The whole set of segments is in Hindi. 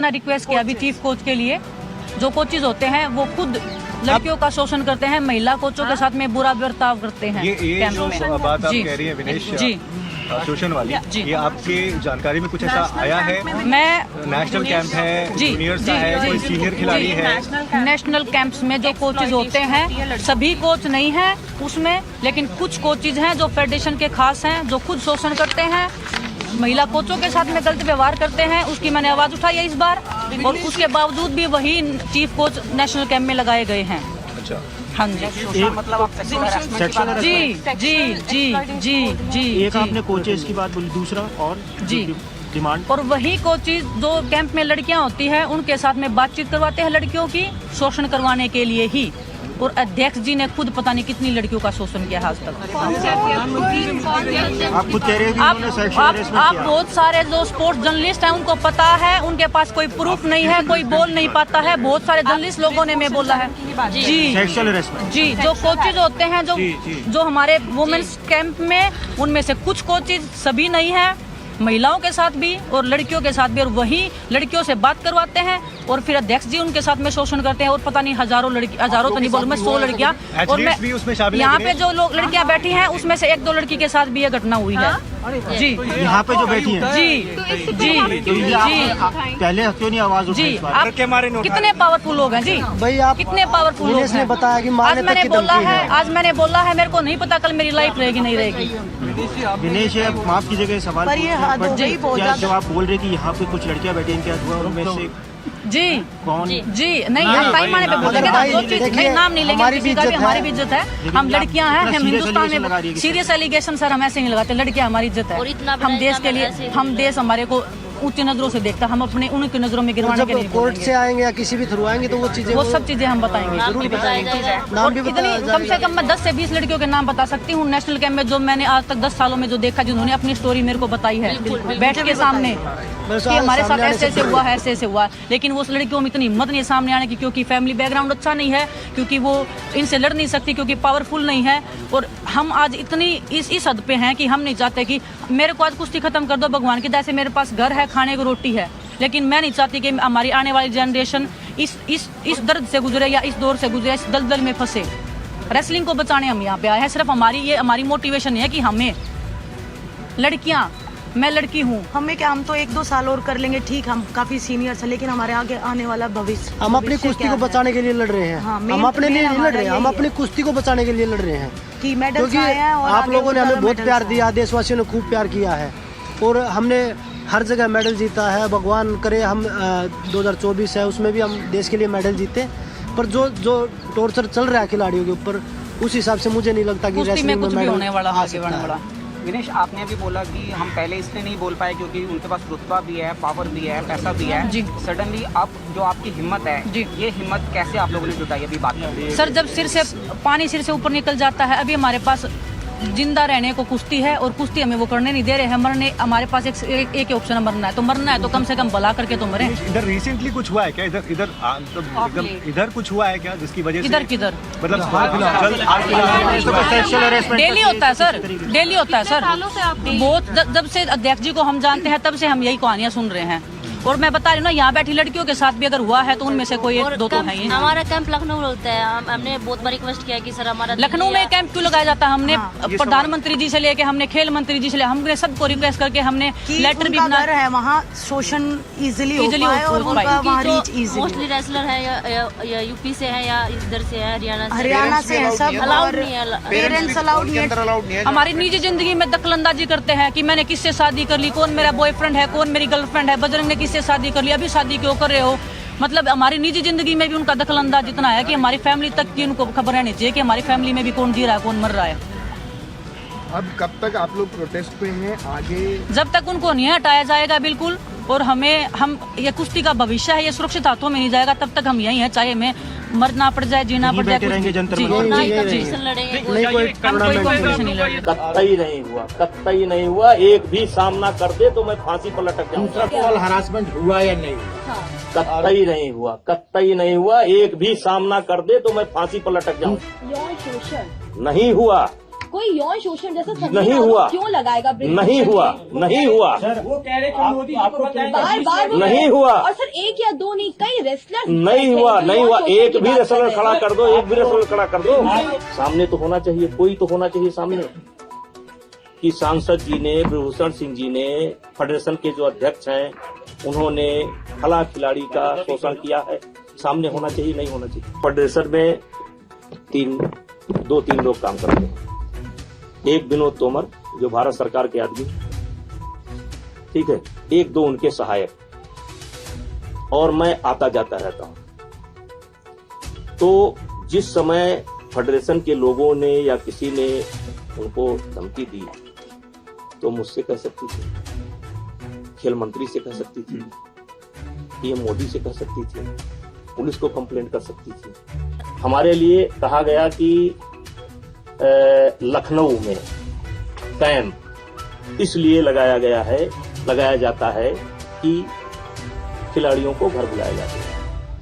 रिक्वेस्ट किया अभी चीफ कोच के लिए, जो कोचेज होते हैं वो खुद लड़कियों का शोषण करते हैं, महिला कोचों के साथ में बुरा बर्ताव करते हैं। ये जो बात आप कह रही हैं विनेश जी शोषण वाली, ये आपके जानकारी में कुछ ऐसा आया है? मैं नेशनल कैंप है, जूनियर्स का है, कोई सीनियर खिलाड़ी है? नेशनल कैंप्स में जो कोचेज होते हैं सभी कोच नहीं है उसमें, लेकिन कुछ कोचेज हैं जो फेडरेशन के खास हैं, जो खुद शोषण करते हैं, महिला कोचों के साथ में गलत व्यवहार करते हैं। उसकी मैंने आवाज उठाई है इस बार, और उसके बावजूद भी वही चीफ कोच नेशनल कैंप में लगाए गए हैं। अच्छा, हाँ जी, मतलब जी जी जी जी जी। एक आपने कोचेस की बात बोली, दूसरा और जी डिमांड, और वही कोचेज जो कैंप में लड़कियां होती हैं उनके साथ में बातचीत करवाते हैं लड़कियों की, शोषण करवाने के लिए ही। और अध्यक्ष जी ने खुद पता नहीं कितनी लड़कियों का शोषण किया आज तक। आप खुद कह रहे हैं आप बहुत सारे जो स्पोर्ट्स जर्नलिस्ट हैं उनको पता है, उनके पास कोई प्रूफ नहीं है, कोई बोल नहीं पाता है। बहुत सारे जर्नलिस्ट लोगों ने मैं बोला है जी जी। जो कोचेज होते हैं जो हमारे वुमेन्स कैंप में, उनमें से कुछ कोचेज, सभी नहीं है, महिलाओं के साथ भी और लड़कियों के साथ भी, और वही लड़कियों से बात करवाते हैं और फिर अध्यक्ष जी उनके साथ में शोषण करते हैं। और पता नहीं हजारों लड़की, हजारों तो नहीं बोलूं मैं, 100 लड़कियां, और मैं यहाँ पे जो लोग लड़कियां बैठी हैं उसमें से 1-2 लड़की के साथ भी ये घटना हुई है जी। यहाँ पे जो बैठी हैं जी जी जी, पहले क्यों नहीं आवाज उठाई? जी आप कितने पावरफुल लोग हैं जी भाई, आप कितने पावरफुल लोग हैं? बताया कि आज मैंने बोला है मेरे को नहीं पता कल मेरी लाइफ रहेगी नहीं रहेगी। विनेश, माफ कीजिएगा सवाल, जब आप बोल रहे कि यहाँ पे कुछ लड़कियाँ बैठी हैं, क्या हुआ उनमें से जी कौन? जी नहीं, हम टाइम आने पे बोलेंगे ना, जो चीज नहीं, नाम नहीं लेंगे किसी का भी, हमारी भी इज्जत है। हम लड़कियां हैं, हम हिंदुस्तान में सीरियस एलिगेशन सर हम ऐसे नहीं लगाते, लड़कियां हमारी इज्जत है। हम देश के लिए, हम देश हमारे को ऊंची नजरों से देखता, हम अपने उनकी नजरों में गिरवाने के नहीं कोर्ट से आएंगे या किसी भी थ्रू आएंगे तो वो चीजें, वो सब चीजें हम बताएंगे। और इतनी कम से कम मैं 10 से 20 लड़कियों के नाम बता सकती हूँ नेशनल कैंप में, जो मैंने आज तक 10 सालों में जो देखा, जिन्होंने अपनी स्टोरी मेरे को बताई है बैठ के सामने कि हमारे साथ ऐसे ऐसे हुआ है, ऐसे ऐसे हुआ। लेकिन वो लड़कियों में इतनी हिम्मत नहीं सामने आने की, क्योंकि फैमिली बैकग्राउंड अच्छा नहीं है, क्योंकि वो इनसे लड़ नहीं सकती, क्योंकि पावरफुल नहीं है। और हम आज इतनी इस हद पे हैं कि हम नहीं चाहते कि मेरे को आज कुश्ती खत्म कर दो भगवान की दया से, मेरे पास घर है, खाने को रोटी है, लेकिन मैं नहीं चाहती कि हमारी आने वाली जनरेशन इस दर्द से गुजरे या इस दौर से गुजरे, इस दलदल में फंसे। रेसलिंग को बचाने हम यहाँ पे आए हैं। सिर्फ हमारी मोटिवेशन है कि हमें लड़कियाँ, मैं लड़की हूँ, हमें क्या, हम तो 1-2 साल और कर लेंगे, ठीक, हम काफी सीनियर हैं, लेकिन हमारे आगे आने वाला भविष्य, हम अपनी कुश्ती को बचाने के लिए लड़ रहे हैं। हम अपने लिए नहीं लड़ रहे हैं, हम अपनी कुश्ती को बचाने के लिए लड़ रहे हैं, क्योंकि आप लोगों ने हमें बहुत प्यार दिया, देशवासियों ने खूब प्यार किया है और हमने हर जगह मेडल जीता है। भगवान करे हम 2024 है उसमें भी हम देश के लिए मेडल जीते, पर जो टॉर्चर चल रहा है खिलाड़ियों के ऊपर, उस हिसाब से मुझे नहीं लगता कि रेसलिंग में कुछ भी होने वाला आगे बढ़ने वाला। विनेश, आपने अभी बोला कि हम पहले इसलिए नहीं बोल पाए क्योंकि उनके पास रुतबा भी है, पावर भी है, पैसा भी है जी। सडनली अब जो आपकी हिम्मत है जी, ये हिम्मत कैसे आप लोगों ने जुटाई? अभी बात कर रही है सर, जब पानी सिर से ऊपर निकल जाता है, अभी हमारे पास जिंदा रहने को कुश्ती है और कुश्ती हमें वो करने नहीं दे रहे हैं। मरने, हमारे पास एक ऑप्शन है, मरना है तो मरना है, तो कम से कम भला करके तो मरे। इधर रिसेंटली कुछ हुआ है क्या? इधर कुछ हुआ है क्या जिसकी वजह से किधर मतलब डेली होता है सर, डेली होता है सर। बहुत जब से अध्यक्ष जी को हम जानते हैं तब से हम यही कहानियां सुन रहे हैं। और मैं बता रही हूँ ना, यहाँ बैठी लड़कियों के साथ भी अगर हुआ है तो उनमें से कोई 1-2 तो है ही। हमारा कैंप लखनऊ में होता है, हमने बहुत बार रिक्वेस्ट किया कि सर हमारा लखनऊ में कैंप क्यों लगाया जाता है। हमने प्रधानमंत्री जी से लेके, हमने खेल मंत्री जी से लेके, हमने सबको रिक्वेस्ट करके हमने लेटर भी बना है, वहाँ शोषण इजीली और मोस्टली रेसलर है या यूपी से है या इधर से है, हरियाणा से है, सब अलाउड नहीं है, पेरेंट्स अलाउड नहीं है। हमारी निजी जिंदगी में दखलंदाजी करते हैं कि मैंने किससे शादी कर ली, कौन मेरा बॉयफ्रेंड है, कौन मेरी गर्लफ्रेंड है, बजरंग ने किससे शादी कर ली, अभी शादी क्यों कर रहे हो। मतलब हमारी निजी जिंदगी में भी उनका दखलंदाज इतना है कि हमारी फैमिली तक की उनको खबर रहनी चाहिए कि हमारी फैमिली में भी कौन जी रहा है, कौन मर रहा है। अब कब तक आप लोग प्रोटेस्ट पे हैं आगे? जब तक उनको नहीं हटाया जाएगा बिल्कुल, और हम ये कुश्ती का भविष्य है, ये सुरक्षित हाथों में नहीं जाएगा, तब तक हम यहीं हैं, चाहे हमें मरना पड़ जाए, जीना पड़ जाए। कतई नहीं हुआ, एक भी सामना कर दे तो मैं फांसी पर लटक जाऊँ। हरासमेंट हुआ या नहीं? कतई नहीं हुआ, कतई नहीं हुआ, एक भी सामना कर दे तो मैं फांसी पर लटक जाऊँ। नहीं हुआ, कोई यौन शोषण जैसा नहीं हुआ, क्यों लगाएगा? नहीं हुआ, नहीं हुआ, वो कह रहे थे मोदी जी को बार बार नहीं हुआ। और सर एक या दो नहीं, कई रेसलर नहीं हुआ, नहीं हुआ। एक भी रेसलर खड़ा कर दो, एक भी रेसलर खड़ा कर दो। सामने तो होना चाहिए, कोई तो होना चाहिए सामने कि सांसद जी ने, ब्रजभूषण सिंह जी ने, फेडरेशन के जो अध्यक्ष हैं, उन्होंने फला खिलाड़ी का शोषण किया है। सामने होना चाहिए, नहीं होना चाहिए। फेडरेशन में 2-3 लोग काम करते हैं। एक विनोद तोमर जो भारत सरकार के आदमी, ठीक है, 1-2 उनके सहायक, और मैं आता जाता रहता हूं। तो जिस समय फेडरेशन के लोगों ने या किसी ने उनको धमकी दी तो मुझसे कह सकती थी, खेल मंत्री से कह सकती थी, पीएम मोदी से कह सकती थी, पुलिस को कंप्लेंट कर सकती थी। हमारे लिए कहा गया कि लखनऊ में कैंप इसलिए लगाया जाता है कि खिलाड़ियों को घर बुलाया जाता है।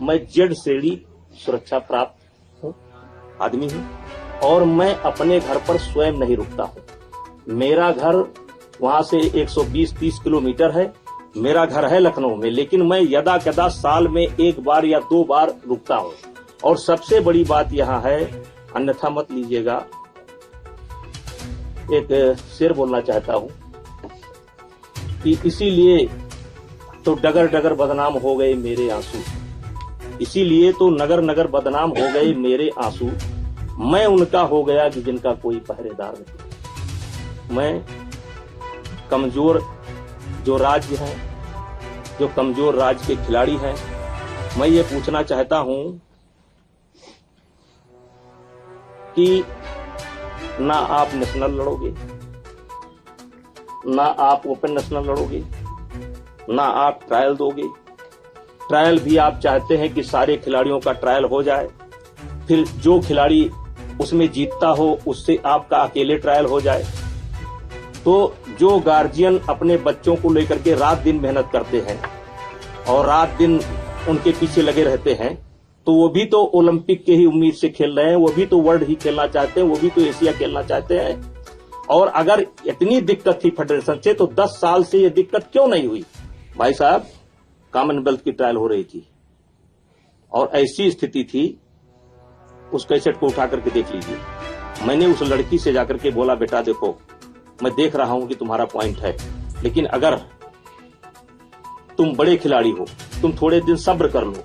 मैं जेड श्रेणी सुरक्षा प्राप्त आदमी हूं और मैं अपने घर पर स्वयं नहीं रुकता हूं। मेरा घर वहां से 120-30 किलोमीटर है। मेरा घर है लखनऊ में, लेकिन मैं यदा कदा साल में 1 बार या 2 बार रुकता हूं। और सबसे बड़ी बात यहां है, अन्यथा मत लीजिएगा, एक शेर बोलना चाहता हूं कि इसीलिए तो डगर डगर बदनाम हो गए मेरे आंसू, इसीलिए तो नगर नगर बदनाम हो गए मेरे आंसू। मैं उनका हो गया कि जिनका कोई पहरेदार नहीं। मैं कमजोर जो राज्य हैं, जो कमजोर राज्य के खिलाड़ी हैं, मैं ये पूछना चाहता हूं कि ना आप नेशनल लड़ोगे, ना आप ओपन नेशनल लड़ोगे, ना आप ट्रायल दोगे। ट्रायल भी आप चाहते हैं कि सारे खिलाड़ियों का ट्रायल हो जाए, फिर जो खिलाड़ी उसमें जीतता हो उससे आपका अकेले ट्रायल हो जाए। तो जो गार्जियन अपने बच्चों को लेकर के रात दिन मेहनत करते हैं और रात दिन उनके पीछे लगे रहते हैं, तो वो भी तो ओलंपिक के ही उम्मीद से खेल रहे हैं, वो भी तो वर्ल्ड ही खेलना चाहते हैं, वो भी तो एशिया खेलना चाहते हैं। और अगर इतनी दिक्कत थी फेडरेशन से, तो 10 साल से ये दिक्कत क्यों नहीं हुई? भाई साहब, कॉमनवेल्थ की ट्रायल हो रही थी और ऐसी स्थिति थी, उस कैसेट को उठा करके देख लीजिए। मैंने उस लड़की से जाकर के बोला, बेटा देखो, मैं देख रहा हूं कि तुम्हारा पॉइंट है, लेकिन अगर तुम बड़े खिलाड़ी हो, तुम थोड़े दिन सब्र कर लो,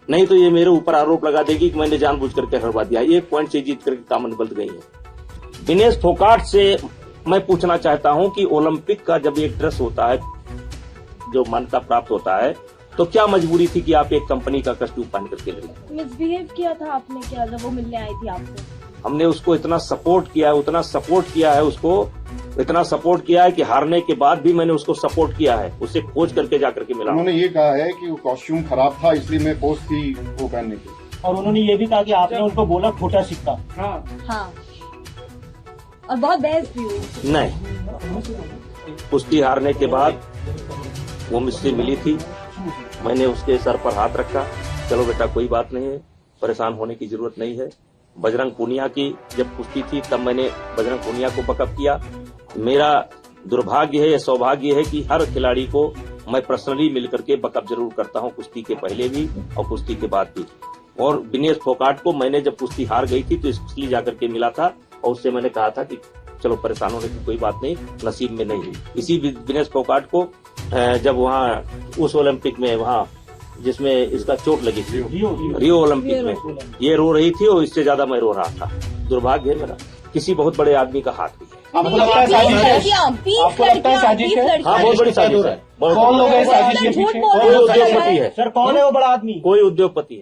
नहीं तो ये मेरे ऊपर आरोप लगा देगी कि मैंने जानबूझ करके हरवा दिया। 1 पॉइंट से जीत करके कॉमनवेल्थ गई है। दिनेश फोगाट से मैं पूछना चाहता हूं कि ओलंपिक का जब एक ड्रेस होता है जो मान्यता प्राप्त होता है, तो क्या मजबूरी थी कि आप एक कंपनी का कस्ट्यूम पहन करके लगे? मिसबिहेव किया था आपने क्या जब वो मिलने आई थी आपसे? हमने उसको इतना सपोर्ट किया है, उतना सपोर्ट किया है उसको, इतना सपोर्ट किया है कि हारने के बाद भी मैंने उसको सपोर्ट किया है, उसे खोज करके जाकर के मिला। उन्होंने ये कहा है कि वो कॉस्ट्यूम खराब था, इसलिए मैं पोस्ट थी वो पहनने की। और उन्होंने ये भी कहा कि आपने उनको बोला खोटा सिक्का। हाँ, और बहुत बहस भी हुई। नहीं, कुश्ती हारने के बाद वो मुझसे मिली थी, मैंने उसके सर पर हाथ रखा, चलो बेटा कोई बात नहीं है, परेशान होने की जरूरत नहीं है। बजरंग पूनिया की जब कुश्ती थी तब मैंने बजरंग पूनिया को बकअप किया। मेरा दुर्भाग्य है या सौभाग्य है कि हर खिलाड़ी को मैं पर्सनली मिलकर के बकअप जरूर करता हूं, कुश्ती के पहले भी और कुश्ती के बाद भी। और दिनेश फोगाट को मैंने जब कुश्ती हार गई थी तो इसलिए जाकर के मिला था और उससे मैंने कहा था कि चलो परेशान होने की कोई बात नहीं, नसीब में नहीं हुई। इसी दिनेश फोगाट को जब वहाँ उस ओलंपिक में, वहाँ जिसमें इसका चोट लगी थी, रियो ओलंपिक में, ये रो रही थी और इससे ज्यादा मैं रो रहा था। दुर्भाग्य है मेरा, किसी बहुत बड़े आदमी का हाथ भी है। आपको लगता है साजिश है? हाँ, बहुत बड़ी साजिश है। कौन लोग हैं साजिश के पीछे? कोई उद्योगपति है। सर, कौन है वो बड़ा आदमी? कोई उद्योगपति है।